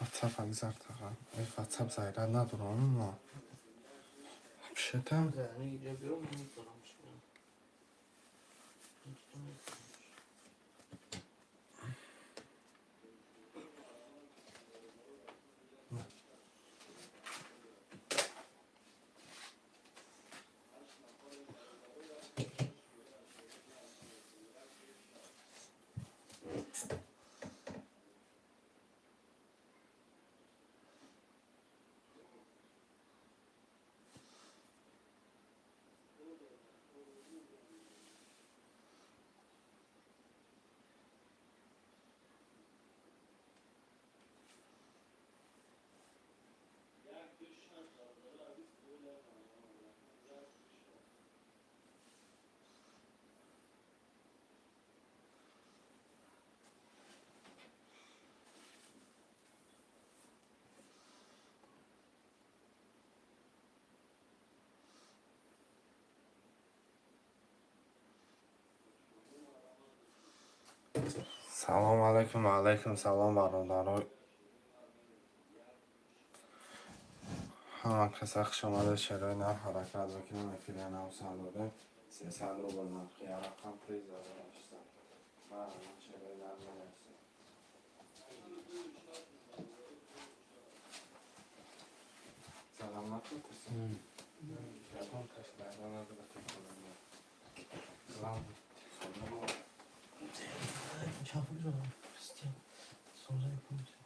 واتساپ هم زرتقا ای واتساپ زایران ندارم ما شتم Yani yapıyorum bunu soramış. سلام علیکم و علیکم سلام برادران همه کس اخش آمده شروع نه حرکت بکنیم افیلی نو سالوده 300 روبل نرخی رقم پریز داده داشتم من شروع نه مرسی سلام نکن کسی یادم کش دردان نداره کنم سلام Çarpıcı Hristiyan. Sonra yapınca.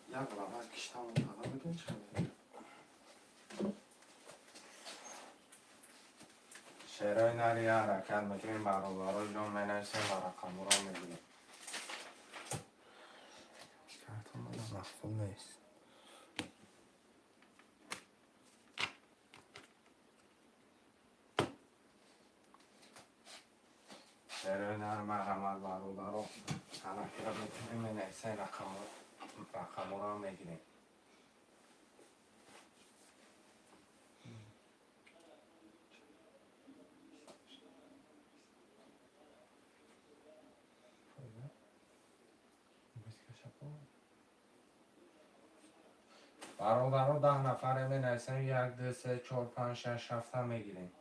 یک راه کشتم منطقه بدون چه شعرهای نری حرکت میکنیم برابرای جان می نویسیم و رقم را میگیریم کارتون من مخفول نیست شعرهای نر مرحمت برابرای حرکت میکنیم می نویسیم رقم را میگیریم برادرها 10 نفره می نویسیم 1 2 3 4 5 6 7 میگیریم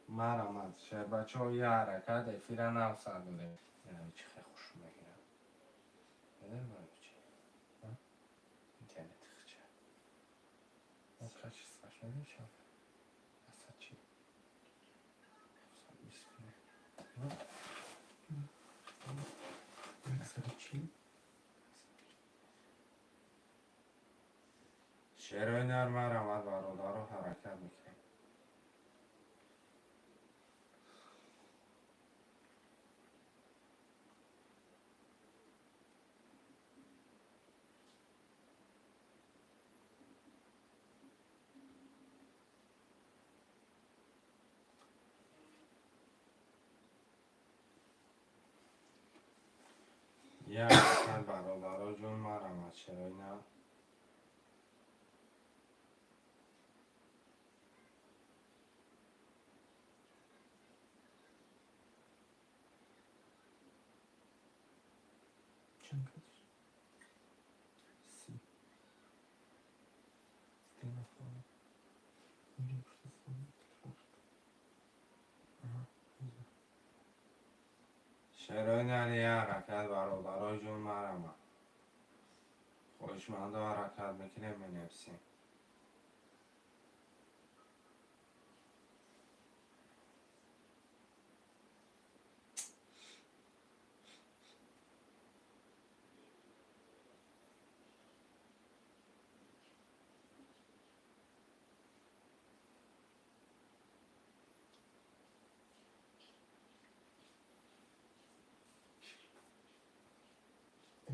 مرحمت شعر بچه ها یه حرکت افیره نو سر بوده یعنی چی خیلی خوش میگیرم بده باید چی اینترنت خیچه اون خیلی سفش نمیشم اصلا چی اصلا بیسکنه Mesela Çin. شعرهای نر مرحمت برادرها حرکت میکنیم یه حرکت برادرها جون مرحمت شعرهای نر Çin kaç? سی دیگه نفهم. Önce Kurdistan. شعرهای نر یه حرکت برادرها جون مرحمت خوشمنده حرکت میکنیم می نویسیم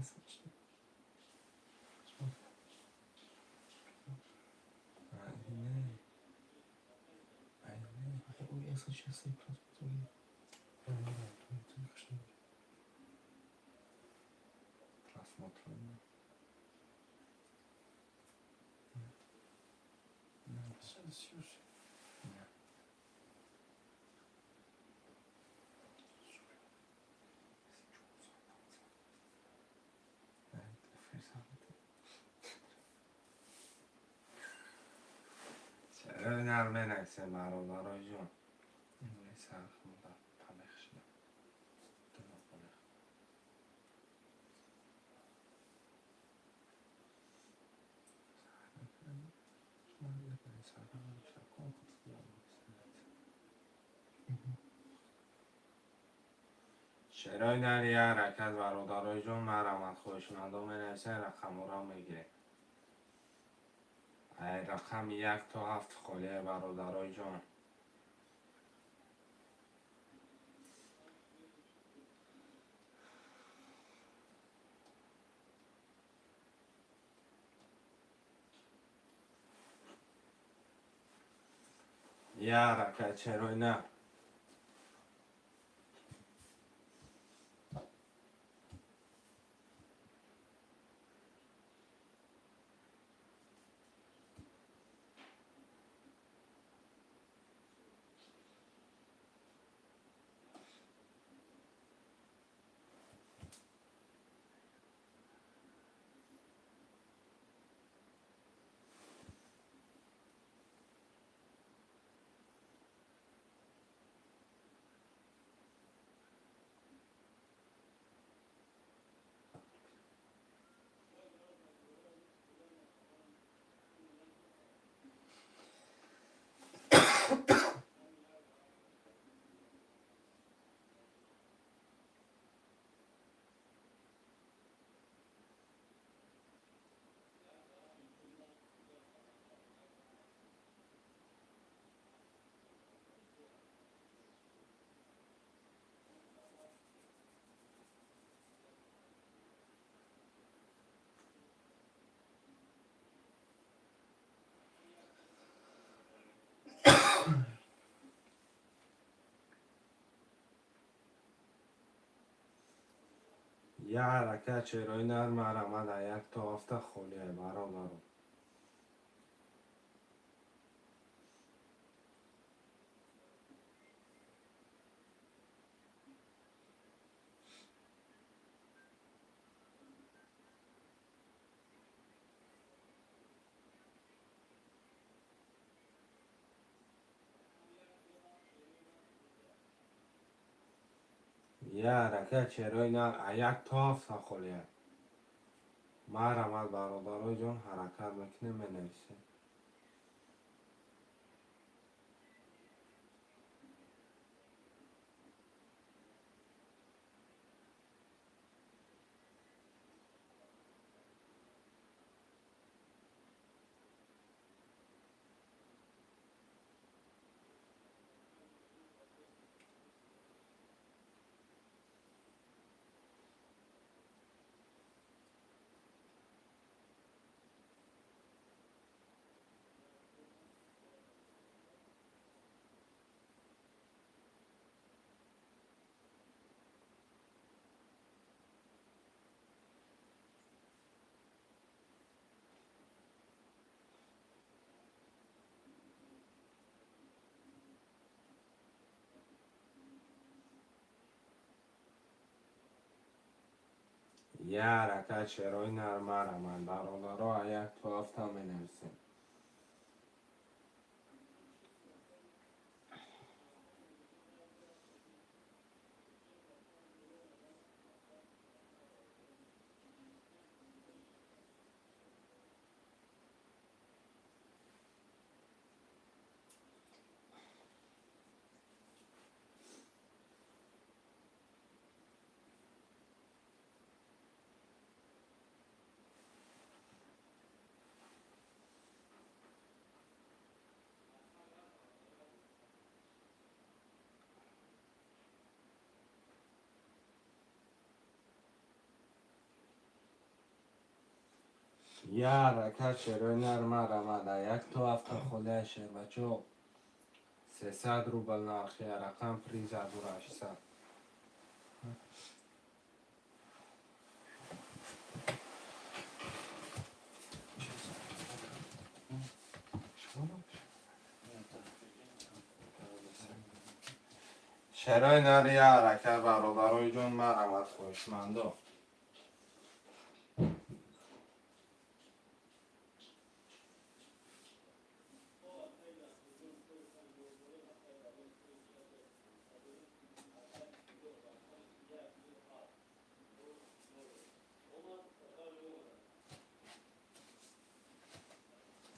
Mesela Çin. اینه اینه O mesela Çin sayıklar. Просмотрено. Çalışıyor. نر منکسه برادرای جون اینوی سرخم دا پلخ شده دنا پلخ شرای در یه حرکت برادرای جون مرمت خوشمندو منویسه رقم را میگیره ای رقم 1 تا 7 خالیه برادرای جون یه حرکت چرای نه یه حرکت چرای نر مرمت 1 تا 7 خالیه برادرای یه حرکت چرای نر 1 تا 7 خالیه مرمت برادرای جون حرکت میکنه منویسه یه حرکت چرای نر مرمت برادرای 1 تا 7 منویسه یه حرکت چرای نر مرمت 1 تا 7 خالیه شه بچه 300 روبل نرخی رقم پریز از 800 شرای نر یه حرکت برادرای جون مرمت خوشمندو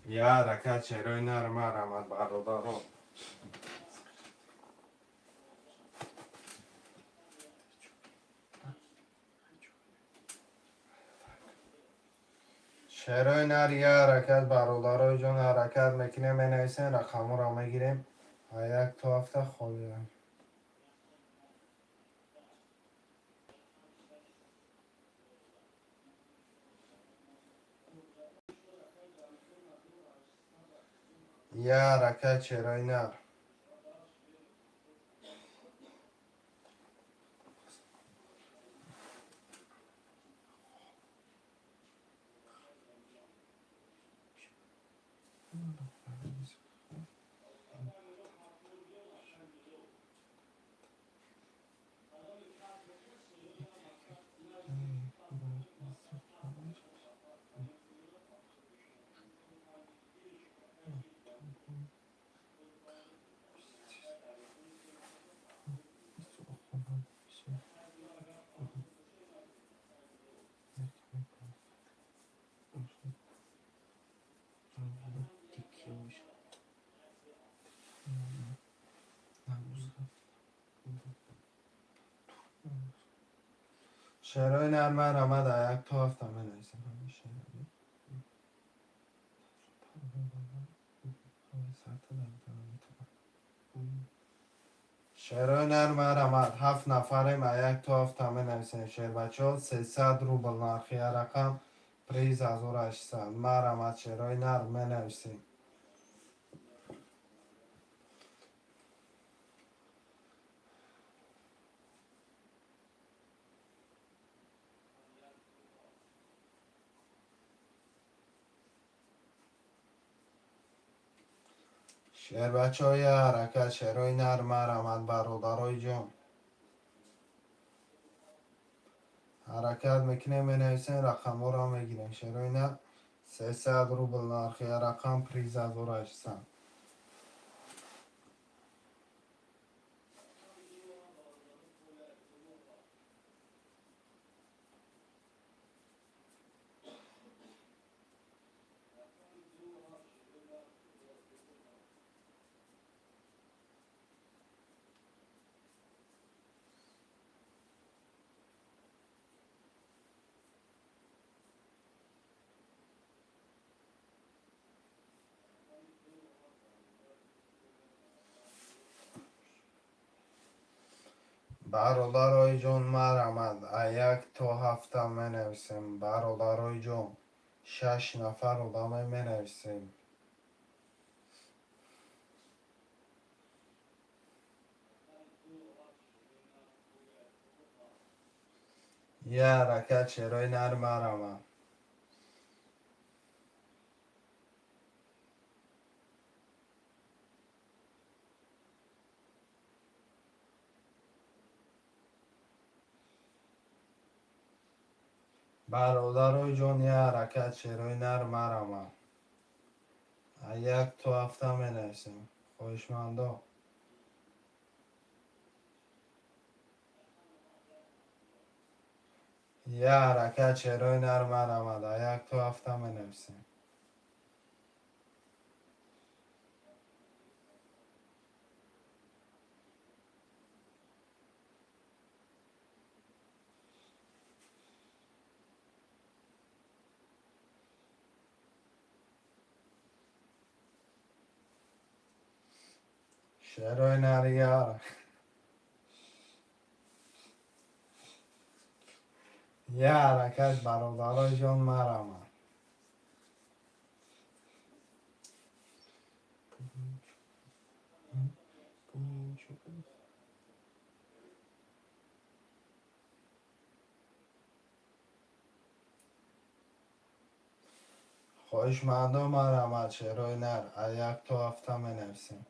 یه حرکت چرای نرم آمد برادران. چرای نر یه حرکت برادرای جان حرکت میکنه می نویسن رقم را میگیریم. یک تو هفته خوبی. یه حرکت چرای نر. چرای نر من آمد یک تو هفته می نویسن. شعرهای نرم آمد 7 نفریم یک تا هفت می نویسیم. شعر بچه ها 300 روبل نرخی رقم پریز 1800 مرمت شعرهای نرم می نویسیم. شعر بچه های حرکت شعرهای نرم آمد برادرای جان حرکت میکنه می نویسیم رقم ها را میگیریم. شعرهای نرم 300 روبل نرخی رقم پریز 1800. برادرای جان مرمد یک تا هفته می نویسیم. برادرای جان 6 نفر آدم می نویسیم. یه حرکت شعرهای نرم آمد. برادرای جان یه حرکت شعرهای نرم آمد. یک تا هفته می نویسیم. خواهشمندم. یه حرکت شعرهای نرم آمد. یک تا هفته می نویسیم. شعرهای نر یه حرکت برادرای جان مرمد. خواهشمندم مرمد شعرهای نر یک تا هفته می نویسیم.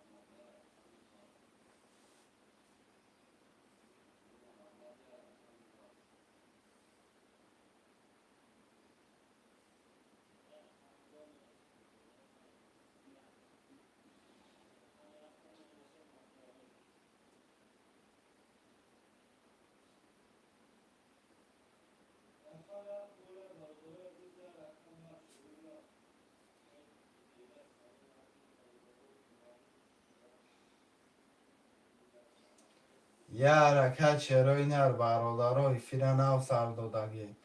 یه حرکت شعرهای نر برادرای فیرن او سر دادگی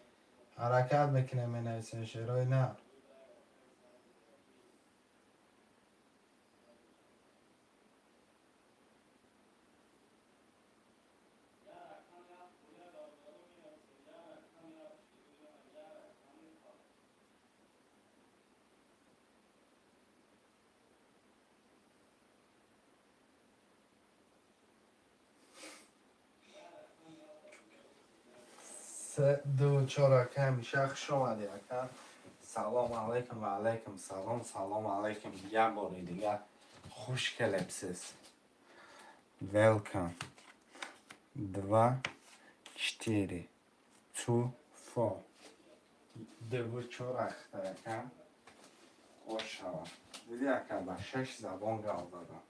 حرکت میکنه می نویسین شعرهای نر. سه دو چهار کم شخ شما یکم. سلام علیکم و علیکم سلام. سلام علیکم یک باری دیگه خوش کلپسیز. Welcome. 2, 4, 2, 4. دو چهار یکم خوش شود. دیدی یکم با 6 زبان گل دادم.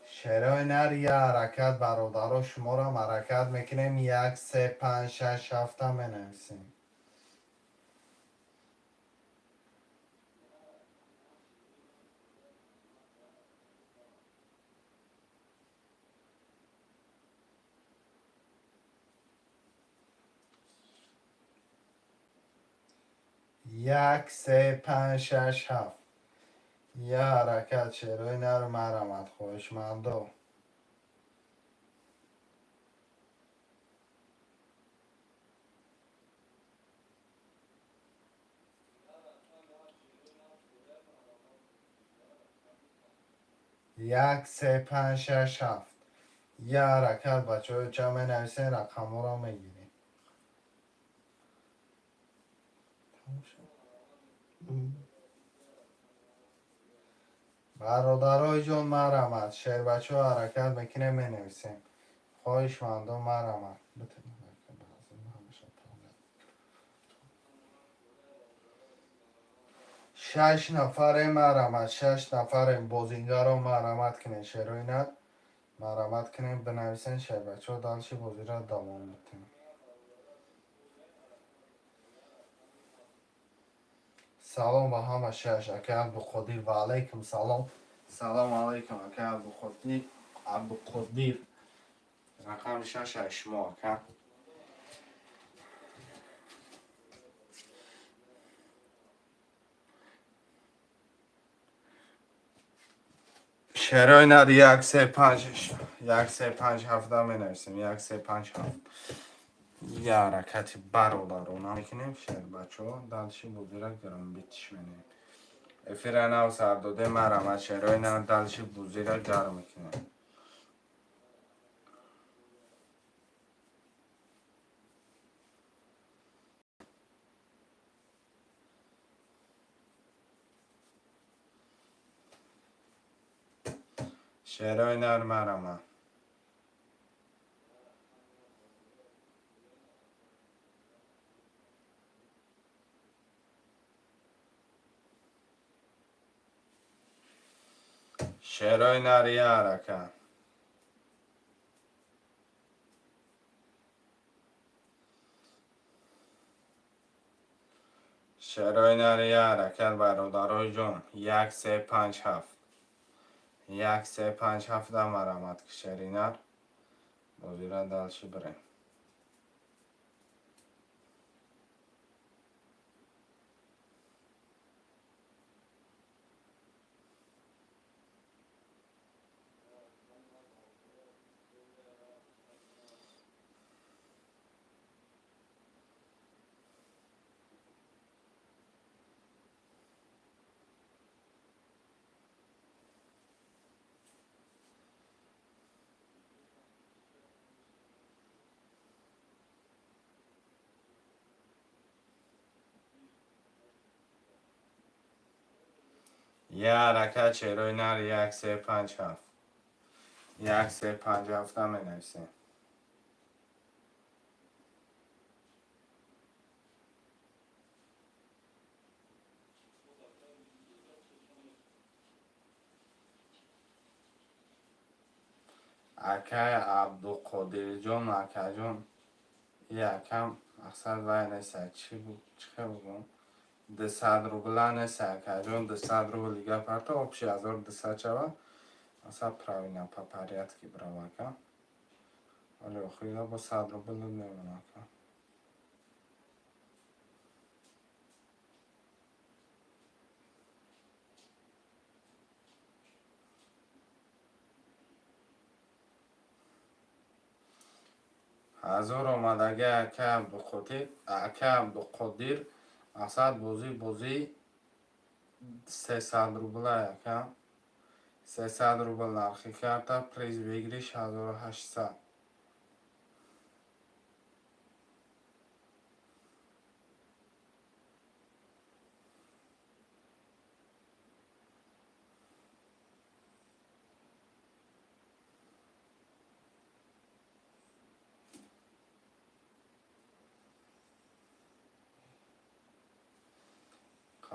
شعرهای نر یه حرکت برادرها شما را حرکت میکنیم 1 3 5 6 7 می نویسیم. یک سه پنج شش هفت. یه حرکت شعرهای نر مرمت خوشمندو. یک سه پنج شش هفت. یه حرکت بچه های جمع نویسین رقم ها را میگیریم. برادرای جان مرمت شعر بچه ها حرکت میکنه می نویسیم. خوشمندو مرمت. شش نفر مرمت 6 نفر بازینگر رو مرمت کنین شعرهای نر مرمت کنین بنویسین شعر بچه ها دلش بازی را دوام بتین. سلام به همه شش اکه عبدالقدیر و علیکم سلام. سلام علیکم اکه عبدالقدیر رقم شش اشما اکه شعرهای نر 1 3 5 1 3 5 7 می نویسیم. 1 3 5 7. یه حرکتی برادرانه میکنیم شعر بچه ها دلشی بودی را گرم بیتش منیم. افیران او سرداده مرمت شعرهای نر دلشی بودی را گرم میکنیم. شعرهای نر مرمت شعرهای نر یه حرکت. شعرهای نر یه حرکت برادرای جان 1 3 5 7. 1 3 5 7 مرمت که شعری نر بازی را دلشی بریم. یه حرکت شعرهای نر 1 3 5 7. 1 3 5 7 می نویسیم. اکه عبدالقادر جان اکه جان یکم اقصد وای نیست چی بود چه بگم 200 روبل نیست اکه جان 200 روبل دیگه پرتا آبشی 1200 شوه Аса правильно по порядке бравака. Але охрида бо 100 рубл немонака. ҳазор омад ага ака Абдуқодир асад бозӣ 300 рубла яка 300 рубл нархи карта приз бигириш 1800.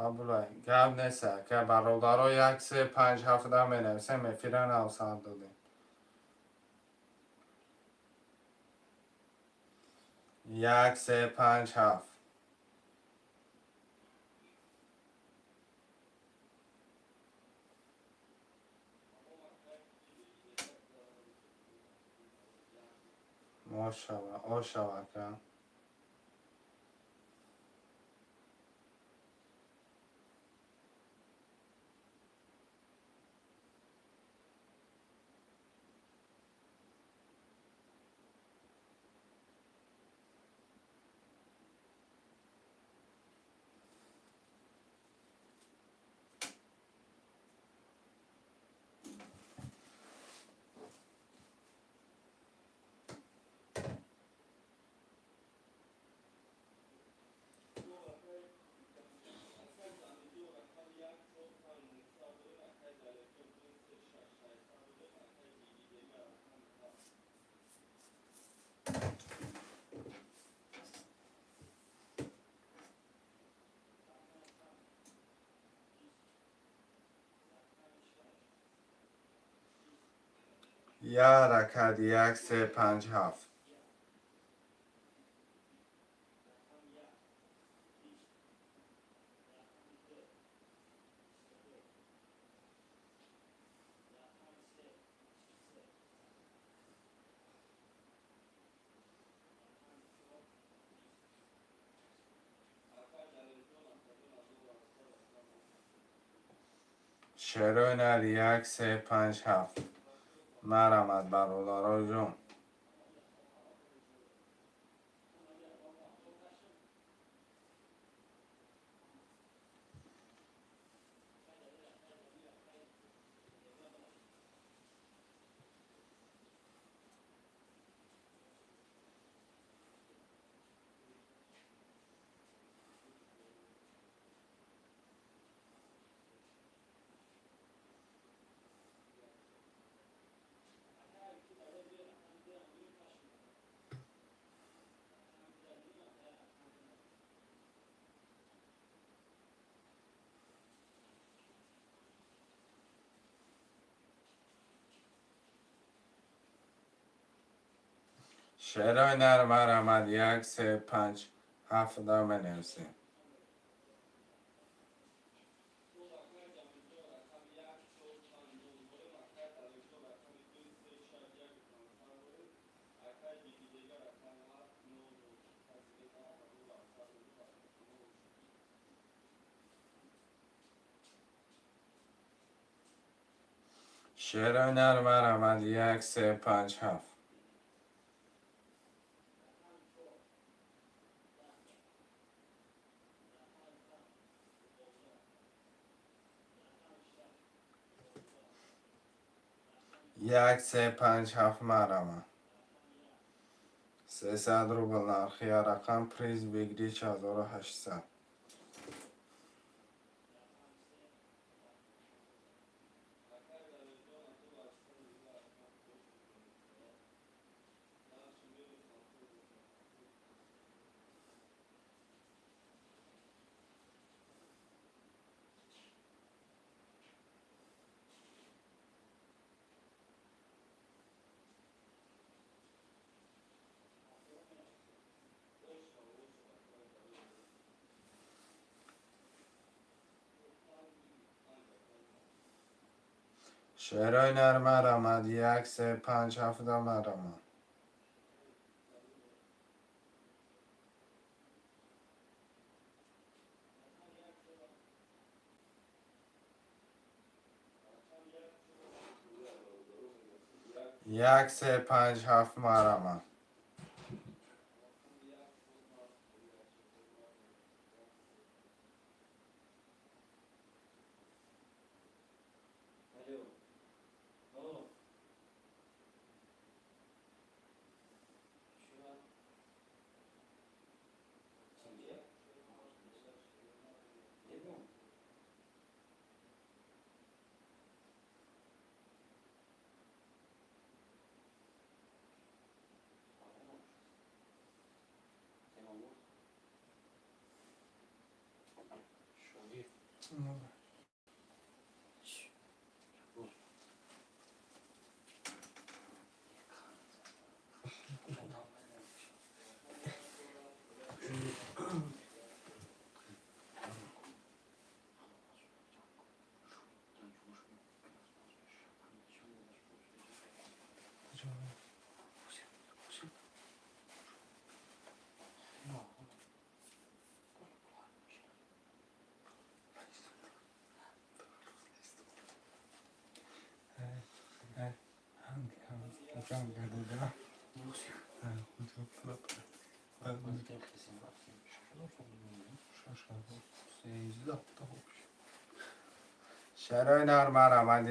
қабулай гап неста ка бародаро 1-3-5 менависем эфира навсар додем 1-3-5 ошава ка я ракад 1-3-5 шероинар 1-3-5 марамад бародарои ҷон шероинар марамад 1-3-5 менависем шероинар марамад 1-3-5 1-3-5 марамад 300 рубл нархи рақам приз бигириш 1800. شعرهای نرم آمد 1 3 5 7 آمد. یک سه پنج هفت مرمه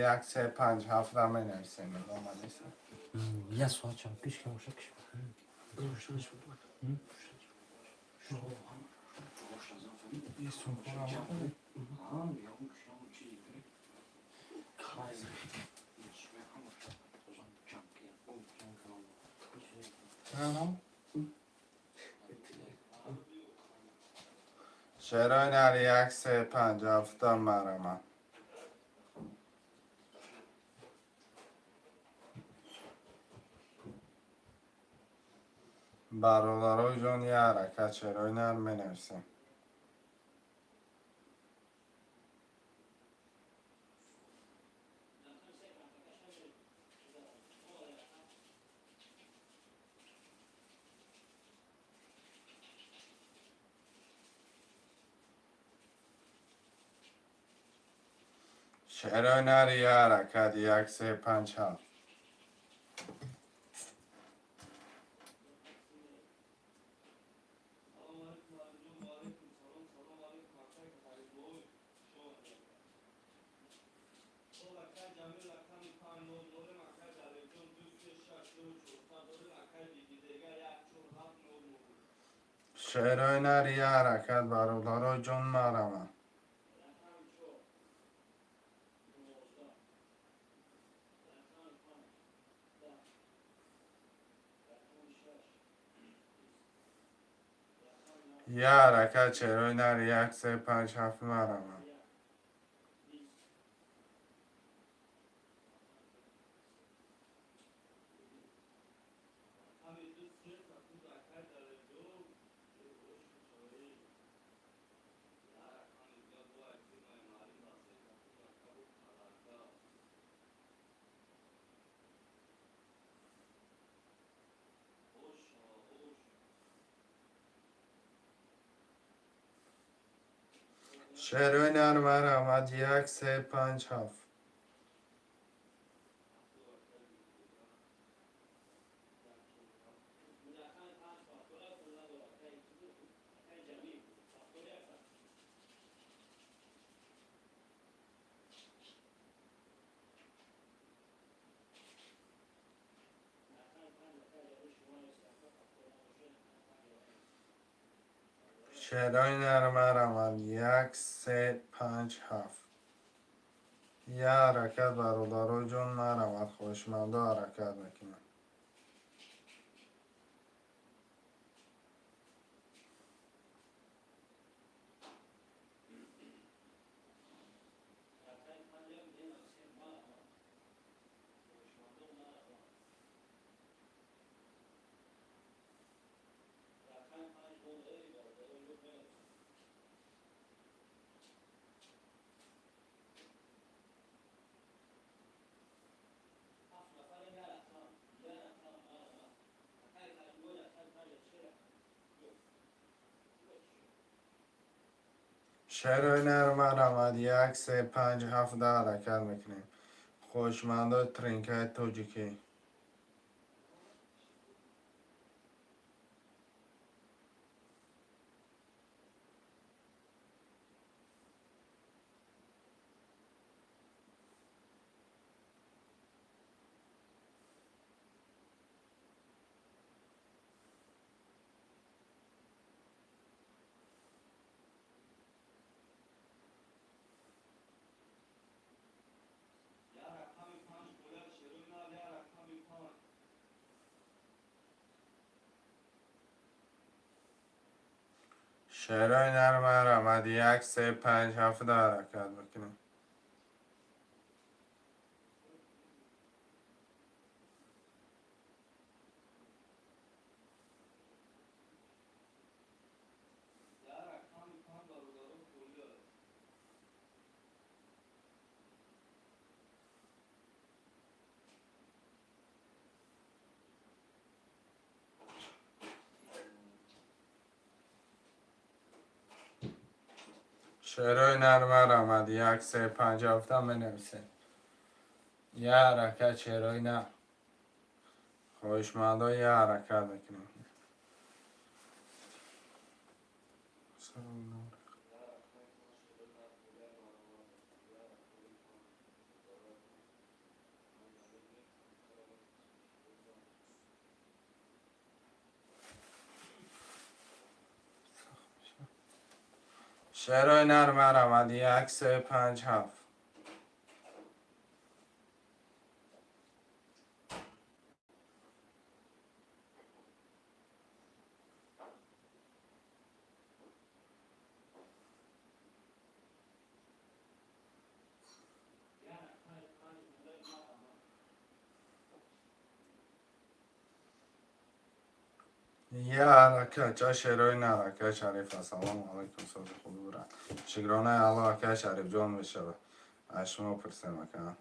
1 3 5 7 بنویسیم. یه ساعت چند پیش که باشه کش شعرهای نر 1 3 5 7 مرمه برادرای جان یه حرکت شعرهای نر بنویسیم. شعرهای نر یه حرکت 1 3 5 7 شعرهای نر یه حرکت برادرای جان مرمه یه حرکت شعرهای نر 1 3 5 7 مرمه شعرهای نر مرمد 1 3 5 7 شعرهای نر مرمد 1 3 5 7 یه حرکت برادرای جان مرمد خوشمنده حرکت میکنم. شعرهای نرم آمد 1 3 5 7 ده حرکت میکنیم. خوشمندا ترینکای توجیکی. شعرهای نرم آمد 1 3 5 7 ده حرکت میکنیم. شعرهای نرم آمد 1 3 5 7 می نویسیم. یه حرکت شعرهای نرم. خوشمندا یه حرکت میکنیم. شعرهای نرم آمد 1 3 5 7. یه حرکت جا شعرهای نرکه شریف السلام علیکم صد خود برن شکرانه الله که شریف جان بشه اشما پرسه مکن.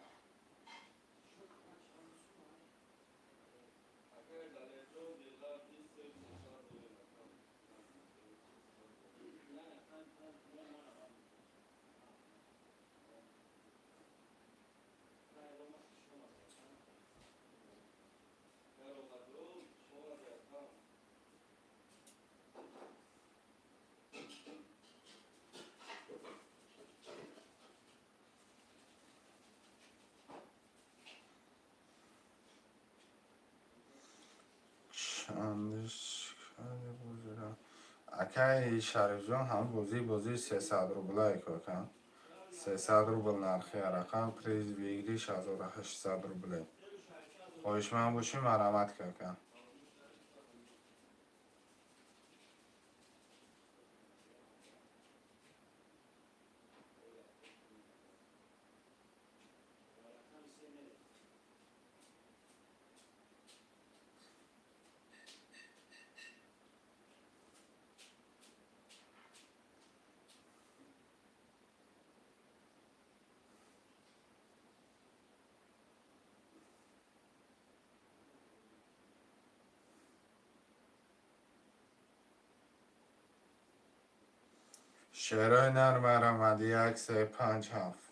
چندش اکای شریف جان هم بازی 300 روبلای که کن 300 روبل نرخی رقم پریز بگیریش 1800 روبله خواهش من باشی مرامت که کن. شعرهای نرم آمد 1 3 5 7.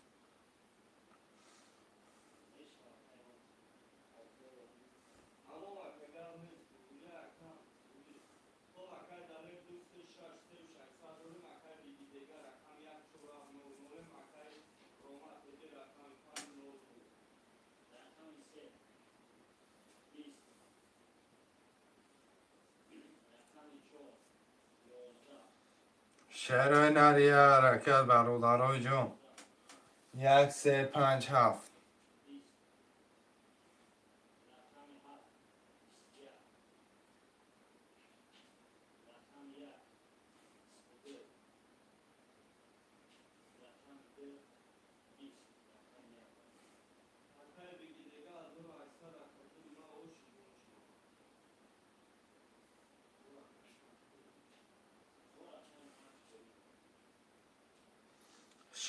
شعرهای نری حرکت برادرای جان 1 3 5 7.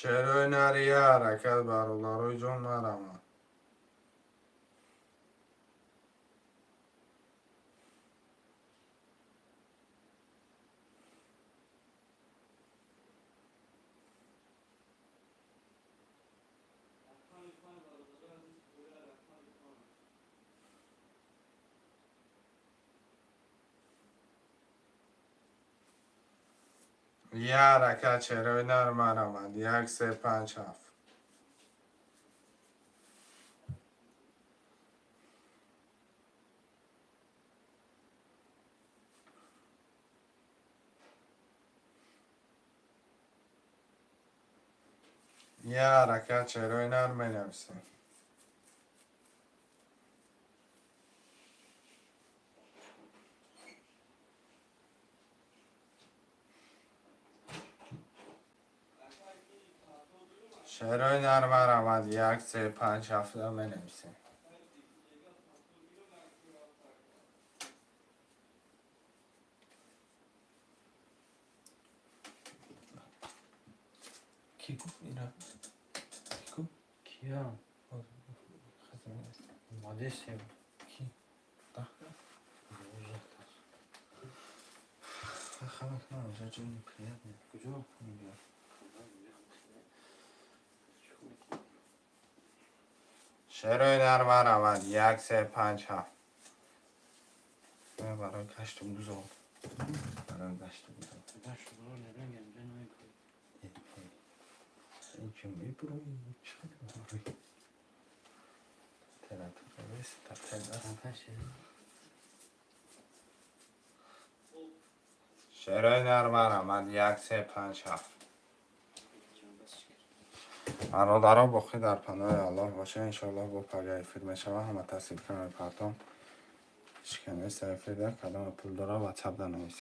شعرهای نری حرکت برادرای جان نرم. یه حرکت چهره نرم آمد. 1 3 5 7. یه حرکت چهره نرم بنویسیم. چهره نرم آمد. 1 3 5 7 بنویسیم. کی گفت اینا؟ کی گفت؟ کیا؟ مادرسه. کی؟ خبر کنم جا پیاد نه. کجا؟ اینجا. چهره نرم آمد. 1 3 5 7. برای کشت بوزم. برای کشت بوزم. باش برو نمیگم جنوی کوی. این که میبرم چه ترا نیست تا تنفشه. شعرهای نرم آمد. 1 3 5 7. برادرها بخی در پناه الله باشه. انشاءالله با پگاه فیلم شما همه تصویر کنه پرتام شکنه صحفه در کلام پول داره و چپ در نویسه.